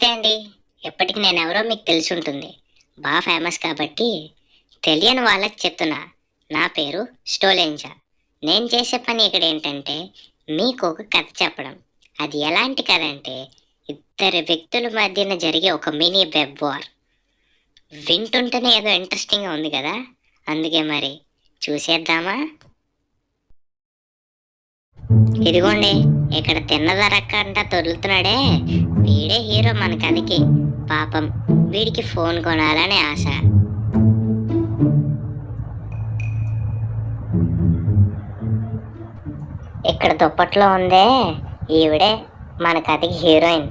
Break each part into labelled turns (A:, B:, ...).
A: నమస్తే అండి. ఎప్పటికి నేనెవరో మీకు తెలిసి ఉంటుంది. బాగా ఫేమస్ కాబట్టి తెలియని వాళ్ళకి చెప్తున్నా. నా పేరు స్టోలేంజా. నేను చేసే పని ఇక్కడ ఏంటంటే మీకు ఒక కథ చెప్పడం. అది ఎలాంటి కథ అంటే ఇద్దరు వ్యక్తుల మధ్యన జరిగే ఒక మినీ వెబ్ వార్. వింటుంటేనే ఏదో ఇంట్రెస్టింగ్గా ఉంది కదా, అందుకే మరి చూసేద్దామా? ఇదిగోండి, ఇక్కడ తిన్నదరక్కంట తొలుతున్నాడే, వీడే హీరో మన కథకి. పాపం వీడికి ఫోన్ కొనాలని ఆశ. ఇక్కడ దుప్పట్లో ఉందే, ఈవిడే మన కథకి హీరోయిన్.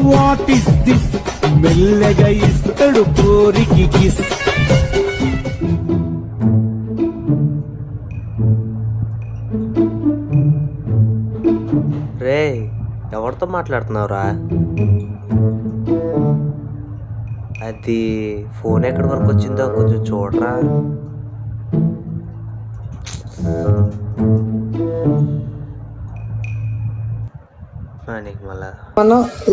B: What is this? మెల్లగా ఇస్తాడు కోరికి కిస్.
C: రే, ఎవరితో మాట్లాడుతున్నావురా? అది ఫోన్ ఎక్కడి వరకు వచ్చిందో కొంచెం చూడరా. నీకు మళ్ళా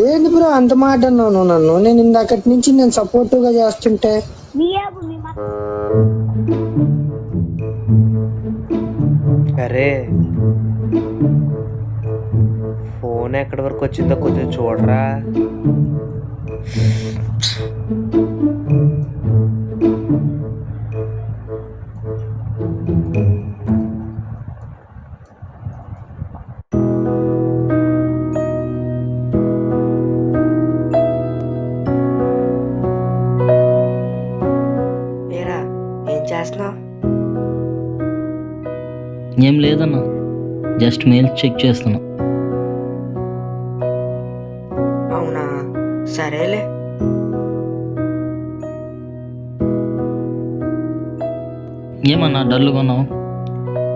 D: ఏంది బ్రో అంత మాట అన్నావు నన్ను? నేను ఇందాకటి నుంచి నేను సపోర్టివ్ గా చేస్తుంటే
C: అరే, ఫోన్ ఎక్కడి వరకు వచ్చిందో కొంచెం చూడరా. ఏరా, ఏం చేస్తున్నావు?
E: ఏం లేదన్నా, జస్ట్ మెయిల్ చెక్ చేస్తున్నా.
C: అవునా, సరేలే.
E: ఏమన్నా డల్గా ఉన్నావు?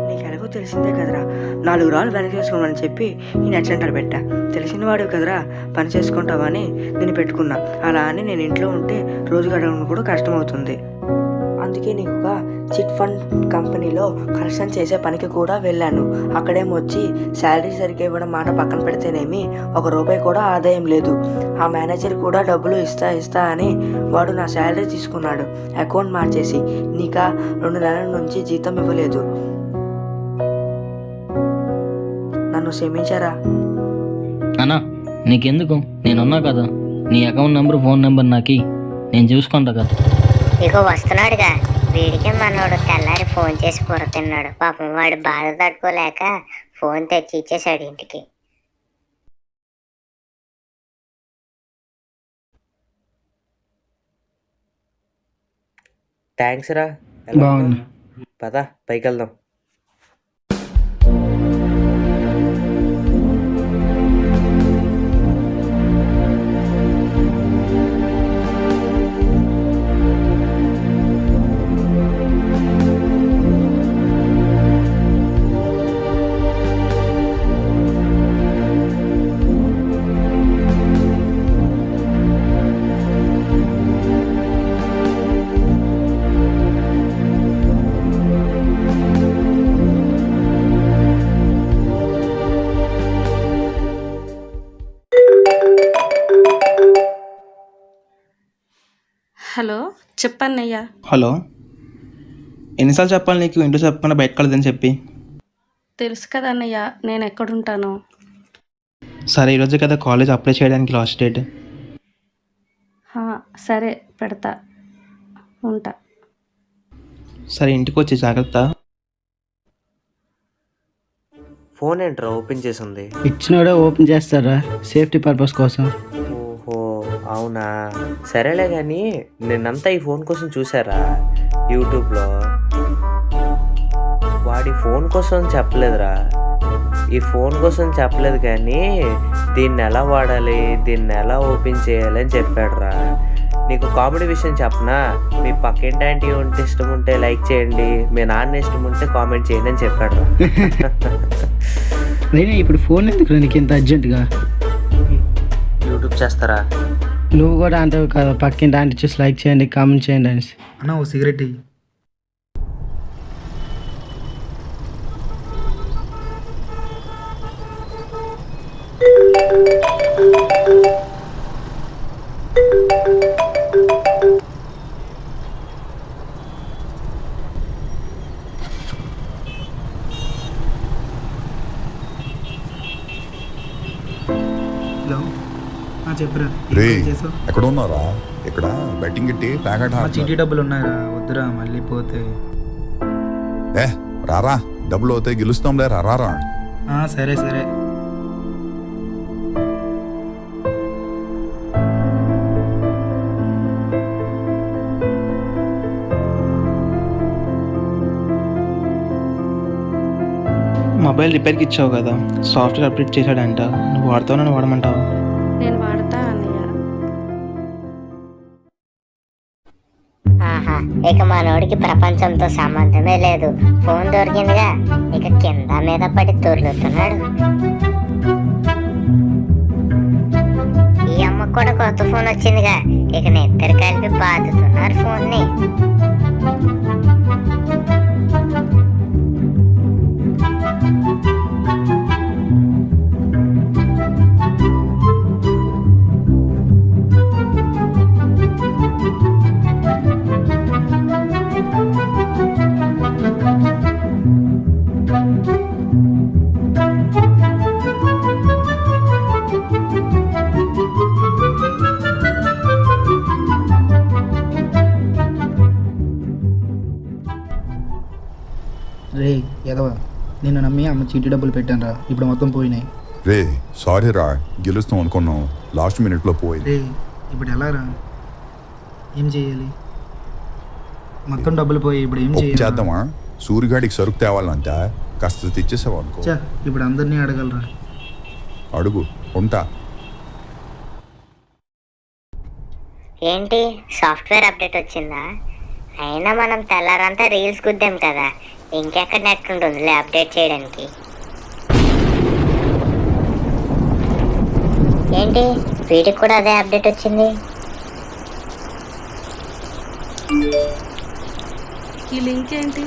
F: నీకు ఎలాగో తెలిసిందే కదరా, 4 రాళ్ళు పని చేసుకోమని చెప్పి ఈ నెట్ సెంటర్ పెట్టా. తెలిసిన వాడు కదరా, పని చేసుకుంటావని నేను పెట్టుకున్నా. అలా అని నేను ఇంట్లో ఉంటే రోజు గడవడం కూడా కష్టమవుతుంది. అందుకే నీకు ఒక చిట్ ఫండ్ కంపెనీలో కలెక్షన్ చేసే పనికి కూడా వెళ్ళాను. అక్కడేమో వచ్చి శాలరీ సరిగ్గా ఇవ్వడం మాట పక్కన పెడితేనేమి ₹1 కూడా ఆదాయం లేదు. ఆ మేనేజర్ కూడా డబ్బులు ఇస్తా అని వాడు నా శాలరీ తీసుకున్నాడు, అకౌంట్ మార్చేసి. నీకా 2 నెలల నుంచి జీతం ఇవ్వలేదు. నన్ను క్షమించారా?
E: అన్నా, నీకెందుకు, నేనున్నా కదా. నీ అకౌంట్ నెంబర్, ఫోన్ నెంబర్ నాకి, నేను చూసుకుంటా కదా.
A: ఇగో వస్తున్నాడుగా, వీడికి మనోడు తెల్లారి ఫోన్ చేసి కూర తిన్నాడు. పాపం వాడు బాధ తట్టుకోలేక ఫోన్ తెచ్చి ఇచ్చేసాడు ఇంటికి.
C: థ్యాంక్స్ రా.
D: బాగున్నా.
C: పద పైకి వెళ్దాం.
G: హలో, చెప్పన్నయ్యా.
H: హలో, ఎన్నిసార్లు చెప్పాలి నీకు ఇంట్లో చెప్పకుండా బయటకు వెళ్ళదని చెప్పి?
G: తెలుసు కదా అన్నయ్య, నేను ఎక్కడుంటాను.
H: సరే, ఈరోజు కదా కాలేజ్ అప్లై చేయడానికి లాస్ట్ డేట్.
G: సరే, పెడతా, ఉంటా.
H: సరే, ఇంటికి వచ్చి జాగ్రత్త.
C: ఫోన్ ఏంట్రా ఓపెన్ చేసి ఉంది?
D: ఇచ్చినోడే ఓపెన్ చేస్తారా, సేఫ్టీ పర్పస్ కోసం.
C: ఓహో, అవునా, సరేలే. కానీ నిన్నంతా ఈ ఫోన్ కోసం చూసారా యూట్యూబ్లో. వాడి ఫోన్ కోసం చెప్పలేదురా, ఈ ఫోన్ కోసం చెప్పలేదు, కానీ దీన్ని ఎలా వాడాలి, దీన్ని ఎలా ఓపెన్ చేయాలి అని చెప్పాడురా. నీకు కామెడీ విషయం చెప్పనా? మీ పక్కింటి ఆంటీ ఉంటే ఇష్టం ఉంటే లైక్ చేయండి, మీ నాన్న ఇష్టం ఉంటే కామెంట్ చేయండి అని చెప్పాడురా.
D: నేను ఇప్పుడు ఫోన్ ఎందుకు నీకు ఇంత అర్జెంటుగా?
C: యూట్యూబ్ చేస్తారా?
D: నువ్వు కూడా అంటావు కదా, పక్కింటి ఆంటీ చూసి లైక్ చేయండి, కామెంట్ చేయండి అనేసి.
H: అన్న, ఓ సిగరెట్ ఇయ్యి. హలో చెప్పురా
I: రే ఎక్కడ ఉన్నారా? ఇక్కడ బెట్టింగ్ ఇట్టి ప్యాకెట్
H: చీటీ డబ్బులు ఉన్నాయరా, వద్దురా మళ్ళీ పోతే.
I: ఏ రారా, డబ్బులు అవుతాయి గెలుస్తాంలే, రారా.
H: సరే సరే. మొబైల్ రిపేర్కి ఇచ్చావు కదా, సాఫ్ట్వేర్ అప్డేట్ చేశాడంట. నువ్వు వాడతావు, నన్ను వాడమంటావా?
G: నేను వాడతా అన్నయ్య.
A: ఆహా, ఇక మనోడికి ప్రపంచంతో సంబంధమే లేదు. ఫోన్ దొరికిందిగా, ఇక కింద మీద పడి దొర్లుతున్నాడు. ఈ అమ్మకు కూడా కొత్త ఫోన్ వచ్చిందిగా, ఇక ఇద్దరు కలిపి బాదుతున్నారు ఫోన్ని.
H: రే ఎదవా, నిన్ను నమ్మి అమ్మ చీటీ డబ్బులు పెట్టాను రా, ఇప్పుడు మొత్తం పోయినాయి.
I: రే సారీ రా, గెలుస్తాం అనుకున్నాం, లాస్ట్ మినిట్లో పోయింది.
H: రే ఇప్పుడు ఎలా రా, ఏం చేయాలి? మొత్తం డబ్బులు పోయి ఇప్పుడు ఏం చేయాలి?
I: చేద్దామా? సూర్యగాడికి సరుకు తేవాలంట, కాస్త తెచ్చేసావు అనుకో.
H: ఇప్పుడు అందరినీ అడగలరా?
I: అడుగు, ఉంటా.
A: ఏంటి, సాఫ్ట్వేర్ అప్డేట్ వచ్చిందా? అయినా మనం తెల్లారంతా రీల్స్ గుద్దాం కదా, ఇంకెక్కడ నెట్ ఉంటుందిలే అప్డేట్ చేయడానికి. ఏంటి, వీటికి కూడా అదే అప్డేట్ వచ్చింది?
G: ఈ లింక్ ఏంటి?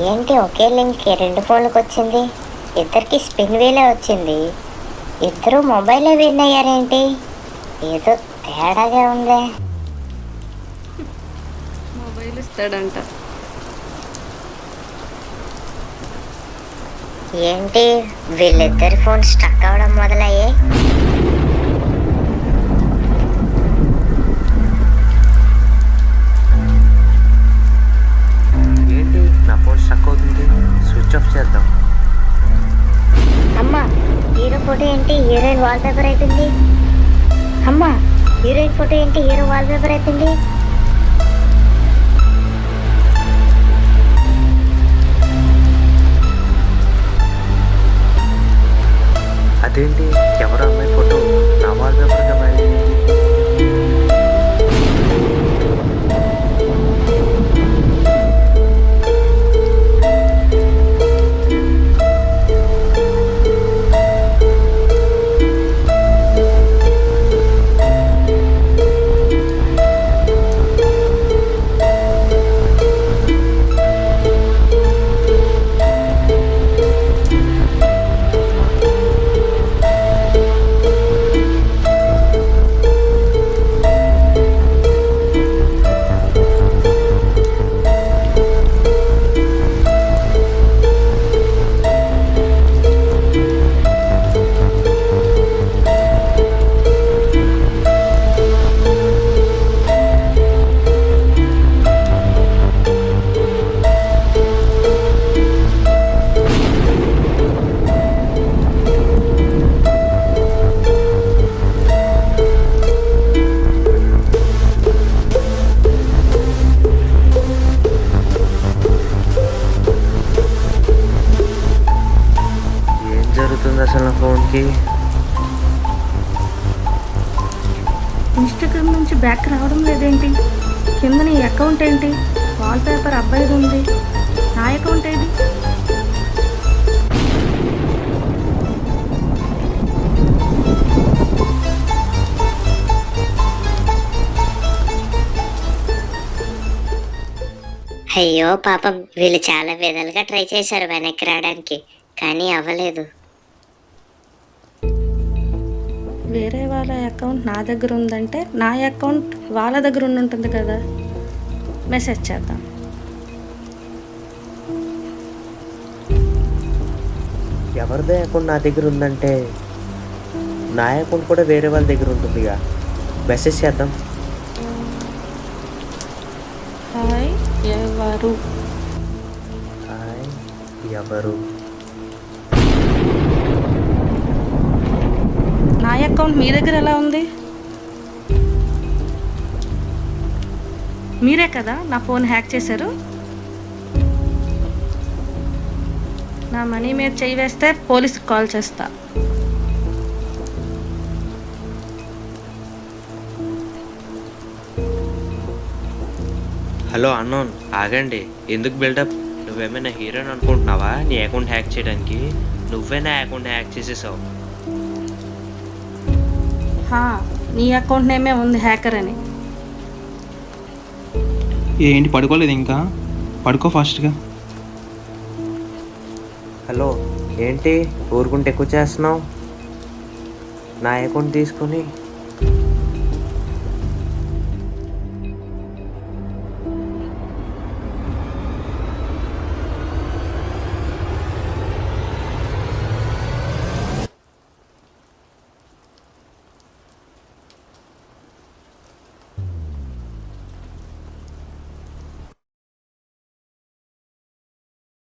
A: ఏంటి ఒకే లింక్ రెండు ఫోన్లకు వచ్చింది? ఇద్దరికి స్పిన్ వీలే వచ్చింది. ఇద్దరు మొబైలే విన్ అయ్యారేంటి? ఏదో తేడాగా ఉందే.
G: మొబైల్ ఇస్తాడంట.
A: ఏంటి, వీళ్ళిద్దరి ఫోన్ స్ట్రక్ అవడం మొదలయ్యాయి.
C: ఏంటి నా ఫోన్ స్ట్రక్ అవుతుంది? స్విచ్ ఆఫ్ చేద్దాం.
A: అమ్మా, హీరో ఫోటో ఏంటి హీరోయిన్ వాల్ పేపర్ అయిపోయింది? అమ్మా, హీరోయిన్ ఫోటో ఏంటి హీరో వాల్ పేపర్ అయిపోయింది?
C: అదేంటి, ఎవరు అమ్మాయి ఫోటో నా వాల్ పేపర్గా మారింది? అసలు నా ఫోన్కి
G: ఇన్స్టాగ్రామ్ నుంచి బ్యాక్ రావడం లేదేంటి? కింద నీ అకౌంట్ ఏంటి? వాల్ పేపర్ అబ్బాయిది ఉంది, నా అకౌంట్ ఏది?
A: అయ్యో పాపం, వీళ్ళు చాలా విధాలుగా ట్రై చేశారు వెనక్కి రావడానికి, కానీ అవ్వలేదు.
G: వేరే వాళ్ళ అకౌంట్ నా దగ్గర ఉందంటే నా అకౌంట్ వాళ్ళ దగ్గర ఉంటుంది కదా, మెసేజ్ చేద్దాం.
C: ఎవరిదే అకౌంట్ నా దగ్గర ఉందంటే నా అకౌంట్ కూడా వేరే వాళ్ళ దగ్గర ఉంటుందిగా, మెసేజ్ చేద్దాం.
G: హాయ్ ఎవరు?
C: హాయ్ ఎవరు?
G: నా అకౌంట్ మీ దగ్గర ఎలా ఉంది? మీరే కదా నా ఫోన్ హ్యాక్ చేశారు. నా మనీ మీద చేయి వేస్తే పోలీస్కి కాల్ చేస్తా.
C: హలో అన్నోన్, ఆగండి, ఎందుకు బిల్డప్? నువ్వేమైనా హీరోని అనుకుంటున్నావా నీ అకౌంట్ హ్యాక్ చేయడానికి? నువ్వే నా అకౌంట్ హ్యాక్ చేసేసావు.
G: నీ అకౌంట్ నేమే ఉంది హ్యాకర్ అని.
H: ఏంటి పడుకోలేదు ఇంకా? పడుకో ఫాస్ట్గా.
C: హలో, ఏంటి ఊరుకుంటే ఎక్కువ చేస్తున్నావు? నా అకౌంట్ తీసుకొని